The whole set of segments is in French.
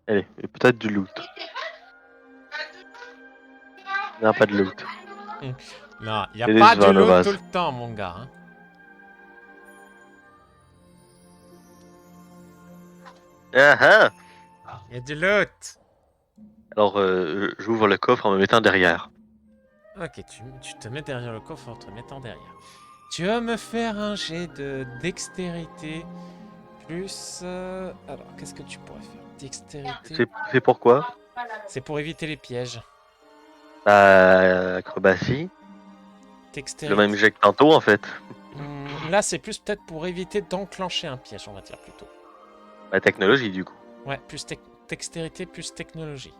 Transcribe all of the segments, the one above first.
Allez, et peut-être du loot. Non, pas de loot. Non, il n'y a C'est pas décevant, du le loot tout vase. le temps, mon gars. Hein. Ah ah! Il y a du loot. Alors, j'ouvre le coffre en me mettant derrière. Ok, tu te mets derrière le coffre en te mettant derrière. Tu vas me faire un jet de dextérité plus... Alors, qu'est-ce que tu pourrais faire? Dextérité... C'est pourquoi? C'est pour éviter les pièges. Acrobatie. Le même Dextérité... jet que tantôt, en fait. Là, c'est plus peut-être pour éviter d'enclencher un piège, on va dire plutôt. La technologie, du coup. Ouais, plus dextérité plus technologie.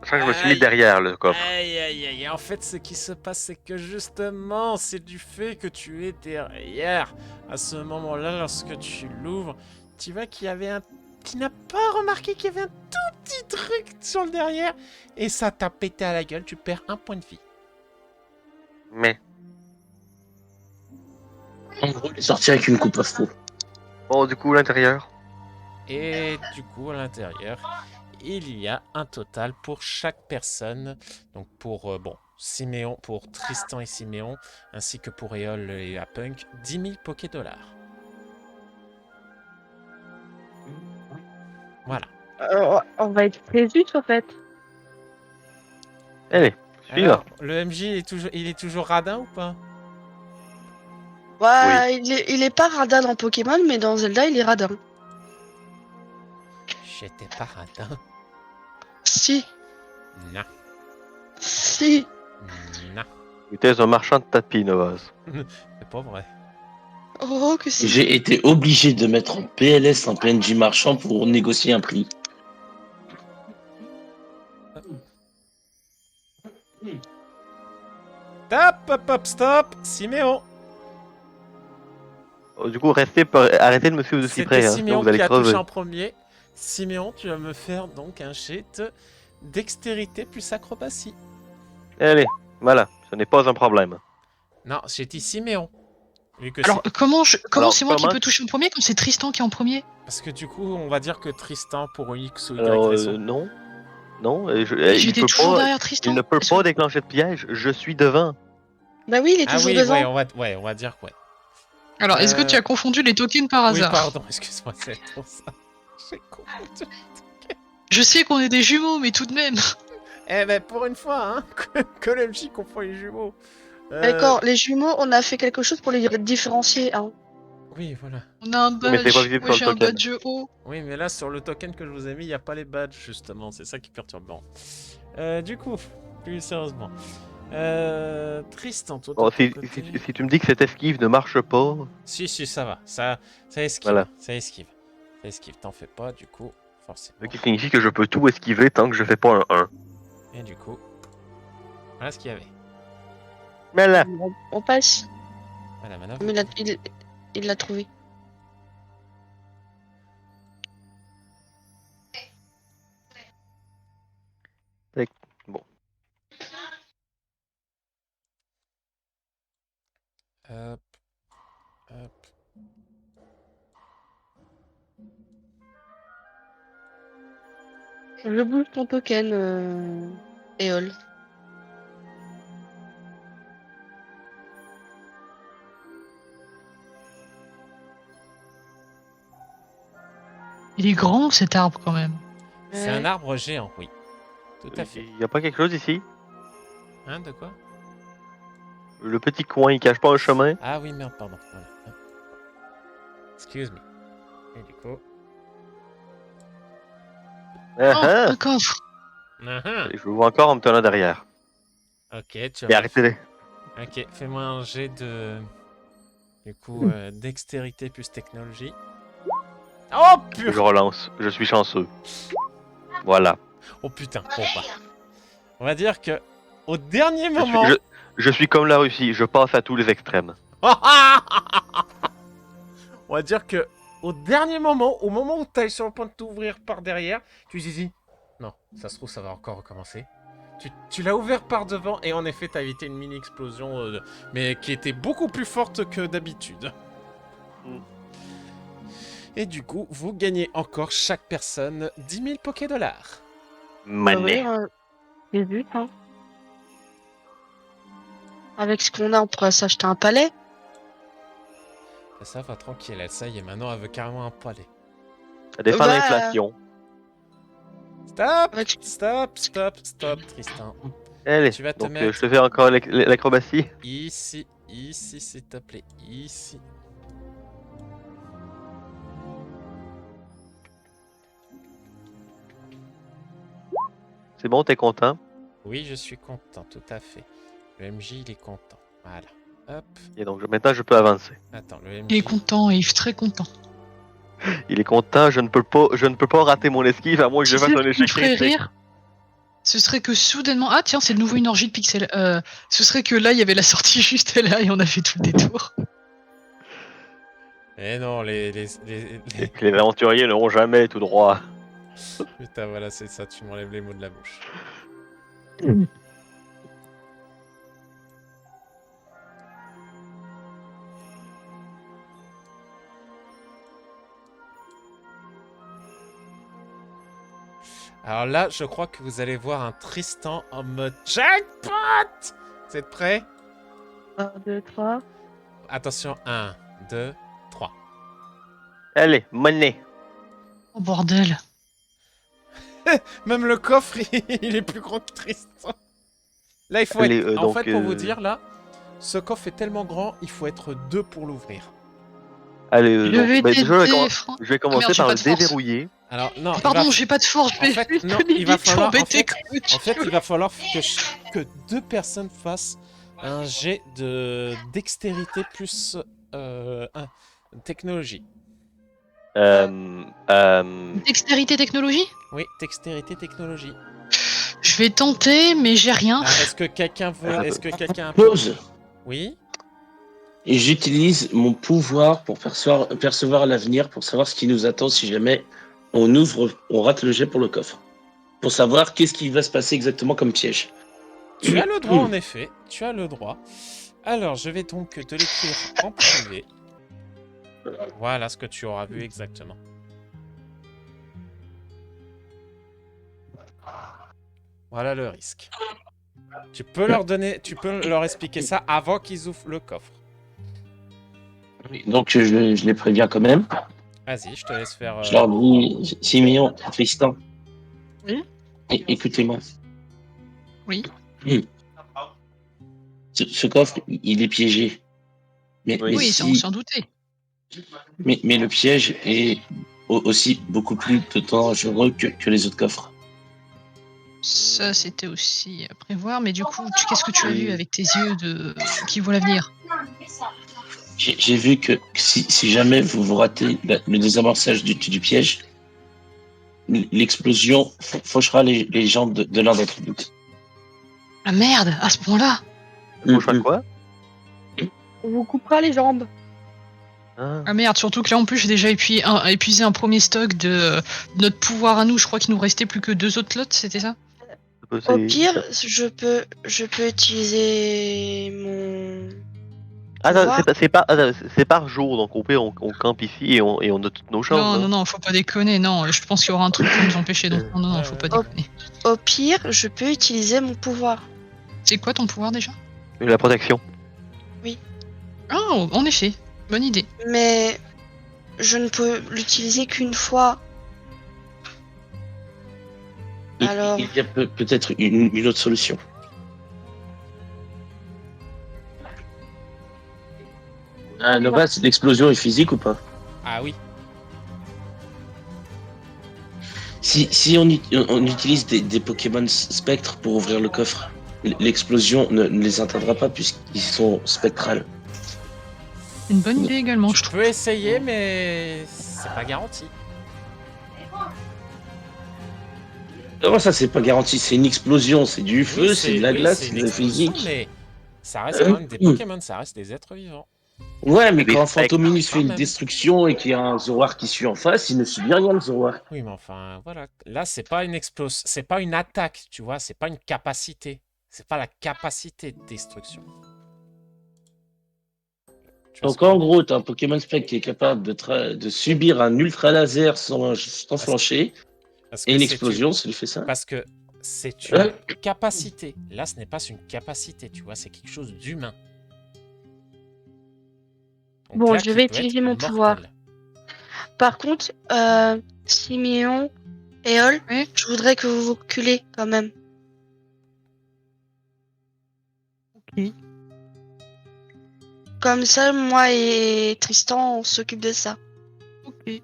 Sachant que je me suis mis Aïe, derrière le coffre. aïe, aïe, aïe. En fait, ce qui se passe, c'est que justement, c'est du fait que tu es derrière. À ce moment-là, lorsque tu l'ouvres, tu vois qu'il y avait un... Tu n'as pas remarqué qu'il y avait un tout petit truc sur le derrière. Et ça t'a pété à la gueule. Tu perds un point de vie. Mais, En gros, il est sorti avec une coupe afro. bon, du coup, l'intérieur. Et du coup, à l'intérieur, il y a un total pour chaque personne. Donc pour, Siméon, pour Tristan et Siméon, ainsi que pour Eol et Apunk, 10 000 Poké-Dollars. Voilà. On va être très juste, en fait. Allez, suivant. Alors, le MJ, il est toujours radin ou pas? Ouais, il est pas radin dans Pokémon, mais dans Zelda, il est radin. J'étais pas radin. Si, Non, si. non. T'es un marchand de tapis, Novas. C'est pas vrai. Oh, que si. J'ai été obligé de mettre en PLS un PNJ marchand pour négocier un prix. Stop, hop, hop, stop, Siméon. Oh, du coup, arrêtez de me suivre de si C'était près, hein, sinon Siméon vous allez qui a touché crever. en premier. Siméon, tu vas me faire donc un jet de dextérité plus acrobatie. Allez, voilà, ce n'est pas un problème. Non, j'ai dit Siméon. Vu que Alors, comment Alors, c'est moi qui comment- peux toucher en premier quand c'est Tristan qui est en premier? Parce que du coup, on va dire que Tristan, pour X ou Y Alors, raison. non. Non, J'étais toujours derrière Tristan. il ne peut Est-ce que- pas déclencher de piège, je suis devant. Bah oui, il est Ah toujours oui, devant. on va dire que ouais. Alors, est-ce que tu as confondu les tokens par Oui, hasard? pardon, excuse-moi, c'est pour ça. J'ai confondu. Je sais qu'on est des jumeaux, mais tout de même. Eh ben, pour une fois, hein, que le MJ confond les jumeaux. D'accord, les jumeaux, on a fait quelque chose pour les différencier. Hein. Oui, voilà. On a un Mais c'est pas badge. visible Moi, sur j'ai le un token. badge haut. Oui, mais là, sur le token que je vous ai mis, il n'y a pas les badges, justement. C'est ça qui est perturbant. Du coup, plus sérieusement. Tristan, toi, de Bon, ton si, côté... si tu me dis que cette esquive ne marche pas, Si, ça va. Ça esquive. Voilà. Ça esquive. Ça esquive. T'en fais pas, du coup, forcément. ce qui signifie que je peux tout esquiver tant que je fais pas un 1. Et du coup, voilà ce qu'il y avait. Mais là, On passe. Voilà, manœuvre. Mais il l'a trouvé. bon. Hop. Hop. Je bouge ton token, Eol. Il est grand, cet arbre, quand même. C'est un arbre géant, oui. Tout à fait. Il n'y a pas quelque chose ici? Hein, de quoi? Le petit coin, il cache pas un chemin? Ah oui, merde, pardon. Voilà. Excuse me. Et du coup... Ah, Oh, ah. un coffre. Je vous vois encore en me tenant derrière. Ok, tu Et as... arrêtez-les. Ok, fais-moi un jet de... Du coup, dextérité plus technologie. Oh putain! Je relance, je suis chanceux. Voilà. Oh putain, bon bah. On va dire que... Au dernier moment... Je suis comme la Russie, je passe à tous les extrêmes. On va dire que... Au dernier moment, au moment où tu es sur le point de t'ouvrir par derrière, tu dis... Non, ça se trouve, ça va encore recommencer. Tu l'as ouvert par devant et en effet, t'as évité une mini-explosion, mais qui était beaucoup plus forte que d'habitude. Mm. Et du coup, vous gagnez encore chaque personne 10 000 Poké-dollars. Manet. J'ai vu, hein. Avec ce qu'on a, on pourrait s'acheter un palais. Ça va, tranquille, elle, ça y est, maintenant elle veut carrément un palais. Ça défend Bah, l'inflation. Stop, Avec- stop, stop, stop, Tristan. Allez, Tu vas te donc mettre- je te fais encore l'acrobatie. Ici, s'il te plaît, ici. C'est bon, t'es content? Oui, je suis content, tout à fait. Le MJ, il est content. Voilà. Hop. Et donc maintenant je peux avancer. Attends, le MJ. Il est content, il est très content. Il est content, je ne peux pas rater mon esquive à moins que je Tu fasse sais un ce qui me échec ferait critique. rire? Ce serait que soudainement... Ah tiens, c'est de nouveau une orgie de pixels. Ce serait que là, il y avait la sortie juste là et on a fait tout le détour. Eh non, Les aventuriers n'auront jamais tout droit. Putain, voilà, c'est ça, tu m'enlèves les mots de la bouche. Alors là, je crois que vous allez voir un Tristan en mode jackpot. Vous êtes prêts? 1, 2, 3. Attention, 1, 2, 3. Allez, monnaie. Oh bordel. Même le coffre, il est plus grand que Tristan. Là, il faut Allez, être... En donc, fait, pour vous dire, là, ce coffre est tellement grand, il faut être 2 pour l'ouvrir. Allez, Je donc, vais bah, déjà, t'aider, je vais commencer merde, j'ai par pas le de force. déverrouiller. Alors, non, Pardon, j'ai pas de force, En fait, non, il va falloir... En fait, il va falloir que 2 personnes fassent un jet de dextérité plus technologie. Dextérité technologie? Oui, dextérité technologie. Je vais tenter, mais j'ai rien. Ah, est-ce que quelqu'un veut... Est-ce que quelqu'un a un peu... Pause. Oui. Et j'utilise mon pouvoir pour percevoir l'avenir, pour savoir ce qui nous attend si jamais on rate le jet pour le coffre. Pour savoir qu'est-ce qui va se passer exactement comme piège. Tu as le droit, en effet. Tu as le droit. Alors, je vais donc te l'écrire en privé. Voilà ce que tu auras vu exactement. Voilà le risque. Tu peux leur donner, tu peux leur expliquer ça avant qu'ils ouvrent le coffre. Donc je les préviens quand même. Vas-y, je te laisse faire. Je leur dis, Simeon, Tristan. Oui. Écoutez-moi. Oui. Ce coffre, il est piégé. Mais, Oui. mais Oui, si- on s'en doutait. mais le piège est aussi beaucoup plus dangereux que les autres coffres. Ça, c'était aussi à prévoir, mais du coup, qu'est-ce que tu as vu avec tes yeux qui voient l'avenir? J'ai vu que si jamais vous ratez le désamorçage du piège, l'explosion fauchera les jambes de l'un d'entre vous. Ah merde, à ce point-là? On fera quoi? On vous coupera les jambes. Ah. Ah merde, surtout que là en plus j'ai déjà épuisé un premier stock de notre pouvoir à nous, je crois qu'il nous restait plus que 2 autres lots, c'était ça? Au pire, je peux utiliser mon... Attends, pouvoir. c'est par jour, donc au pire on campe ici et on a toutes nos chances. Non, hein. non, non, faut pas déconner, non, je pense qu'il y aura un truc pour nous empêcher, donc non, non, non, Ouais, faut ouais. pas déconner. Au pire, je peux utiliser mon pouvoir. C'est quoi ton pouvoir déjà? La protection. Ah, en effet, bonne idée. Mais je ne peux l'utiliser qu'une fois. Alors, Il y a peut-être une autre solution. Nova, l'explosion est physique ou pas? Ah oui. Si on utilise des Pokémon spectres pour ouvrir le coffre, l'explosion ne les atteindra pas puisqu'ils sont spectrales. C'est une bonne idée également, je Tu trouve. peux essayer, mais c'est pas garanti. Comment ça, c'est pas garanti? C'est une explosion, c'est du feu, Oui, c'est de la oui, glace, c'est c'est une de la explosion, physique. mais ça reste quand même des Pokémon, ça reste des êtres vivants. Ouais, mais Des quand un spectres, Fantominus quand fait une même. destruction et qu'il y a un Zoroark qui suit en face, il ne subit rien, le Zoroark. Oui, mais enfin, voilà. Là, c'est pas une explosion, c'est pas une attaque, tu vois, c'est pas une capacité. C'est pas la capacité de destruction. Donc en gros, tu as un Pokémon Spec qui est capable de subir un ultra laser sans flancher, Parce et que une c'est explosion, ça lui fait ça. Parce que c'est une capacité. Là, ce n'est pas une capacité, tu vois, c'est quelque chose d'humain. Donc Bon, là, je qui vais peut être utiliser mon mortel. pouvoir. Par contre, Siméon et Hol, Oui. je voudrais que vous vous reculez quand même. Ok. Comme ça, moi et Tristan, on s'occupe de ça. Ok.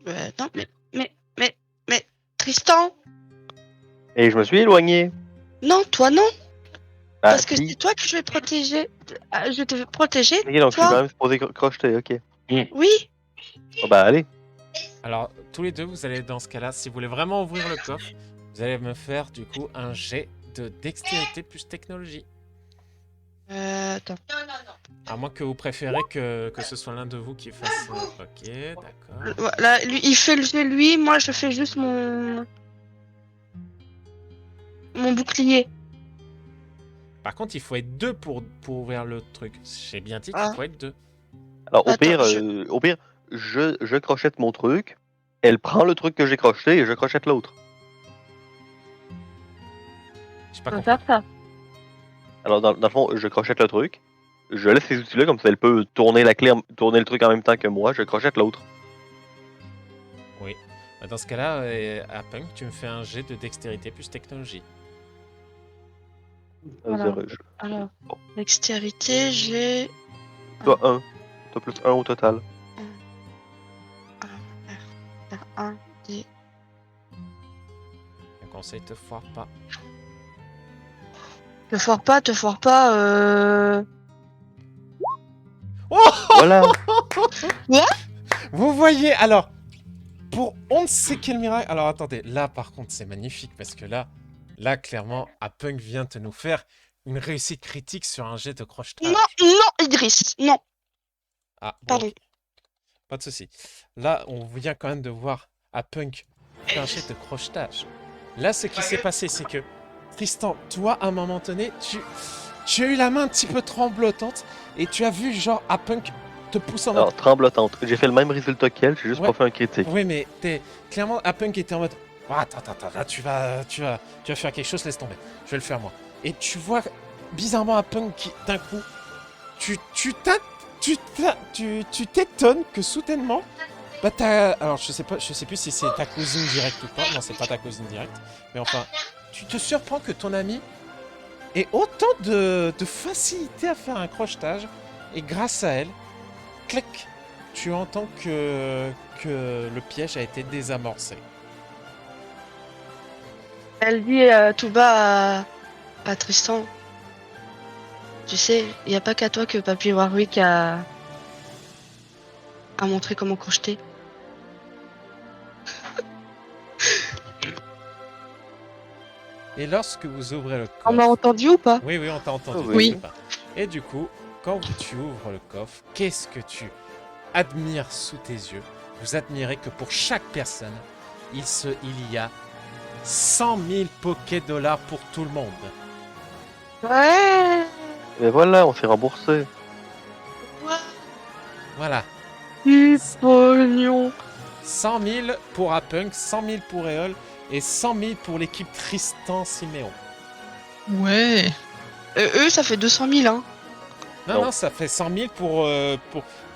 Non, mais, Tristan, Et je me suis éloigné. non, toi non, Ah, parce que si. c'est toi que je vais protéger. Je te vais protéger, Ok, donc je suis toi. quand même supposé crocheter, ok. Oui, Bon, bah, allez. Alors, tous les deux, vous allez, dans ce cas-là, si vous voulez vraiment ouvrir le coffre, vous allez me faire, du coup, un jet de dextérité plus technologie. attends. À moins que vous préférez que ce soit l'un de vous qui fasse... Ok, d'accord. Voilà, lui, il fait le jet lui, moi je fais juste mon bouclier. Par contre, il faut être deux pour ouvrir le truc. J'ai bien dit qu'il Ah. faut être deux. Alors, Attends, au pire, je crochette mon truc. Elle prend le truc que j'ai crocheté et je crochette l'autre. J'ai pas On va compris. faire ça. Alors, dans le fond, je crochette le truc. Je laisse ces outils-là, comme ça, elle peut tourner tourner le truc en même temps que moi. Je crochette l'autre. Oui. Bah, dans ce cas-là, à Punk, tu me fais un jet de dextérité plus technologie. Voilà. Alors, dextérité, j'ai Toi, 1. Toi, plus 1 au total. faire 1, des... Un conseil, te foire pas. Te foire pas, Oh Voilà. Vous voyez, alors, pour on ne sait quel miracle... Alors, attendez, là, par contre, c'est magnifique, parce que là, clairement, Punk vient de nous faire une réussite critique sur un jet de crochetage. Non, Idriss, non. Ah, bon, Pardon. ok. Pas de souci. Là, on vient quand même de voir Punk faire un jet de crochetage. Là, ce qui s'est passé, c'est que, Tristan, toi, à un moment donné, tu as eu la main un petit peu tremblotante, et tu as vu, genre, Punk te pousser en mode... Alors, tremblotante. J'ai fait le même résultat qu'elle, j'ai juste Ouais. pas fait un critique. Oui, mais clairement, Punk était en mode. Oh, attends, là, tu vas faire quelque chose, laisse tomber. Je vais le faire moi. Et tu vois bizarrement Punk qui, d'un coup, tu t'étonnes que soudainement, bah alors je sais plus si c'est ta cousine directe ou pas. Non, c'est pas ta cousine directe. Mais enfin, tu te surprends que ton ami ait autant de facilité à faire un crochetage, et grâce à elle, clac, tu entends que le piège a été désamorcé. Elle dit tout bas à Tristan. Tu sais, il n'y a pas qu'à toi que Papy Warwick a montré comment crocheter. Et lorsque vous ouvrez le coffre... On m'a entendu ou pas? Oui, on t'a entendu. Oh, oui. t'inquiète pas. Et du coup, quand tu ouvres le coffre, qu'est-ce que tu admires sous tes yeux? Vous admirez que pour chaque personne, il y a 100 000 Poké-dollars pour tout le monde. Ouais. Mais voilà, on s'est remboursé. Voilà. Du pognon. 100 000 pour Apunk, 100 000 pour Eol et 100 000 pour l'équipe Tristan-Siméon. Ouais. Eux, ça fait 200 000, hein. Non, ça fait 100 000 pour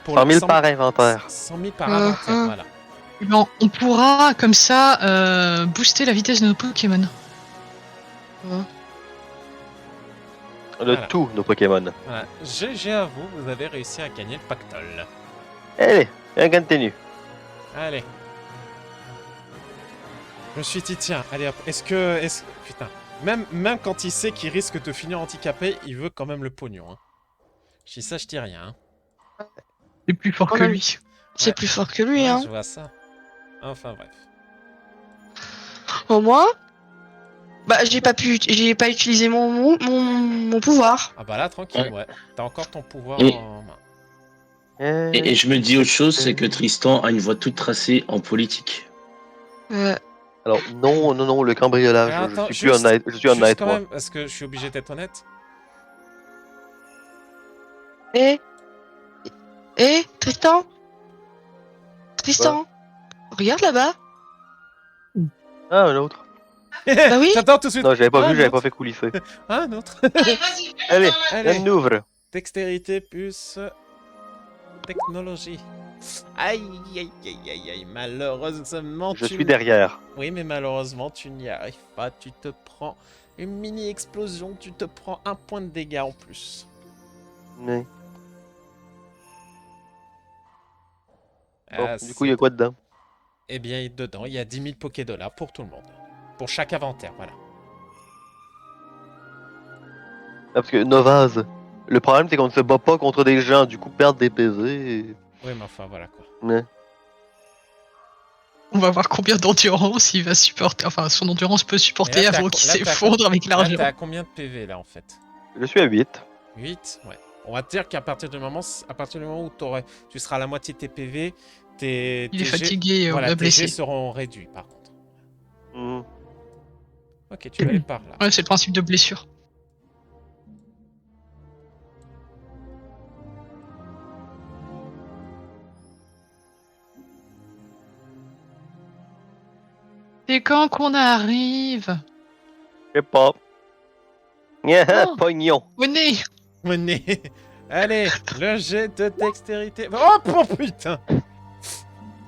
100 000 par inventaire. 100 000 par inventaire, voilà. Bon, on pourra comme ça booster la vitesse de nos Pokémon. De Voilà. tous nos Pokémon. Voilà. GG à vous, vous avez réussi à gagner le pactole. Allez, un continue. Allez. Je me suis dit, tiens, allez hop, putain, même quand il sait qu'il risque de finir handicapé, il veut quand même le pognon. Hein. Je dis ça, je dis rien. Hein. C'est plus fort que Ouais. lui. C'est plus fort que lui, Ouais, hein. je vois ça. Enfin bref. Au moins, bah j'ai pas utilisé mon pouvoir. Ah bah là, tranquille, ouais. T'as encore ton pouvoir Et- en main. Et je me dis autre chose, c'est que Tristan a une voie toute tracée en politique. Alors, non, le cambriolage, Mais attends, je suis plus honnête, juste quand moi. même, parce que je suis obligé d'être honnête. Eh Tristan? Tristan? Regarde là-bas. Ah, un autre. Bah oui. J'attends tout de suite. Non, j'avais pas Ah, vu, j'avais un pas autre. fait coulisser. Ah, un autre. Allez, Allez. on ouvre. Dextérité plus technologie. Aïe, aïe, aïe, aïe, aïe. Malheureusement, Je tu... suis derrière. Oui, mais malheureusement, tu n'y arrives pas. Tu te prends une mini-explosion. Tu te prends 1 point de dégâts en plus. Mais... Bon, Ah, du coup, il y a quoi dedans? Eh bien, dedans, il y a 10 000 Pokédollars pour tout le monde. Pour chaque inventaire, voilà. Ah, parce que Novaz, le problème c'est qu'on ne se bat pas contre des gens, du coup perdre des PV. Oui, mais enfin, voilà quoi. Mais... On va voir combien d'endurance il va supporter. Enfin, son endurance peut supporter Et là, t'es à avant co- qu'il là, t'es à s'effondre avec Là, l'argent. t'es à combien de PV là en fait? Je suis à 8. 8? Ouais. On va te dire qu'à partir du moment, où tu seras à la moitié de tes PV, tes Il est G- fatigué, voilà, tes blessé. G seront réduits par contre. Hmm. Ok, tu vas aller par là. Ouais, c'est le principe de blessure. C'est quand qu'on arrive? Je sais pas. Yeah, Oh. pognon. Venez! Menez. Allez, le jet de dextérité. Oh putain.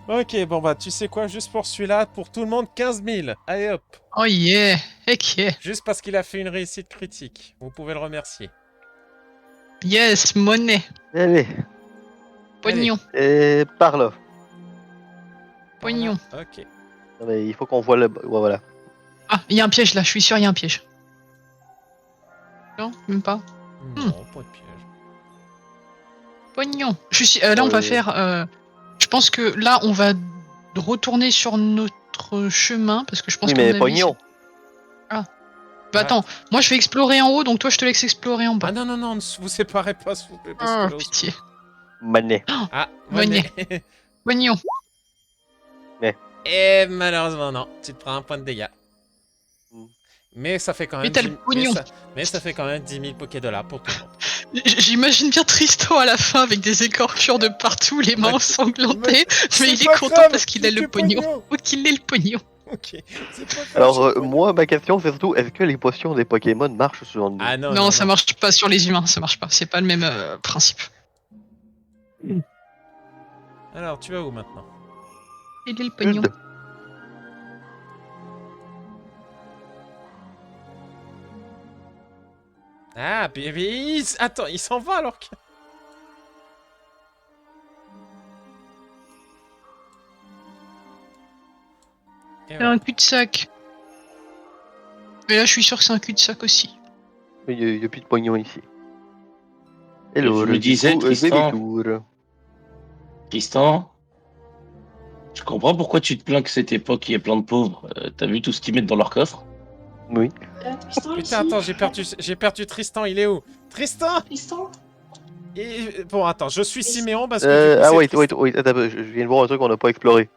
Ok, bon bah tu sais quoi, juste pour celui-là, pour tout le monde, 15 000. Allez hop. Oh yeah! Ok. Juste parce qu'il a fait une réussite critique. Vous pouvez le remercier. Yes, monnaie. Allez, Pognon. et par là. Pognon. Voilà. Ok. Non, mais il faut qu'on voit le... Ouais, voilà. Ah, il y a un piège là, je suis sûr, il y a un piège. Non, même pas. Non, pas de piège. Pognon. Je suis, là, on va faire. Je pense que là, on va retourner sur notre chemin parce que je pense Oui, qu'à mon mais avis, pognon. Bah attends, moi je vais explorer en haut, donc toi je te laisse explorer en bas. Ah non, non, non, ne vous séparez pas, s'il vous plaît. Parce Oh, que là, pitié. Manet. Ah, Monnaie. monnaie. Pognon. Et malheureusement, non. Tu te prends 1 point de dégâts. Mm. Mais ça fait quand même. Mais t'as le pognon. Mais ça fait quand même 10 000 Pokédollars pour tout le monde. J'imagine bien Tristan à la fin avec des écorchures de partout, les mains ensanglantées, mais il est pas content grave, parce qu'il a c'est le du pognon. Ou qu'il ait le pognon. Ok. C'est pas grave, Alors, j'ai le pognon. moi, ma question c'est surtout, est-ce que les potions des Pokémon marchent sur nous? Ah non, Non, ça marche pas sur les humains, ça marche pas. C'est pas le même principe. Alors, tu vas où maintenant? Il est le pognon. Sud. Ah, attends, il s'en va alors que. Et C'est voilà. un cul-de-sac. Mais là, je suis sûr que c'est un cul-de-sac aussi. Il n'y a plus de pognon ici. Hello, Je me disais, Tristan. Tristan, je comprends pourquoi tu te plains que cette époque il y ait plein de pauvres. T'as vu tout ce qu'ils mettent dans leur coffre? Oui. Putain, attends, j'ai perdu Tristan, il est où? Tristan! Bon, attends, je suis Siméon parce que. du coup, Ah, c'est wait, Tristan. attends, je viens de voir un truc qu'on n'a pas exploré.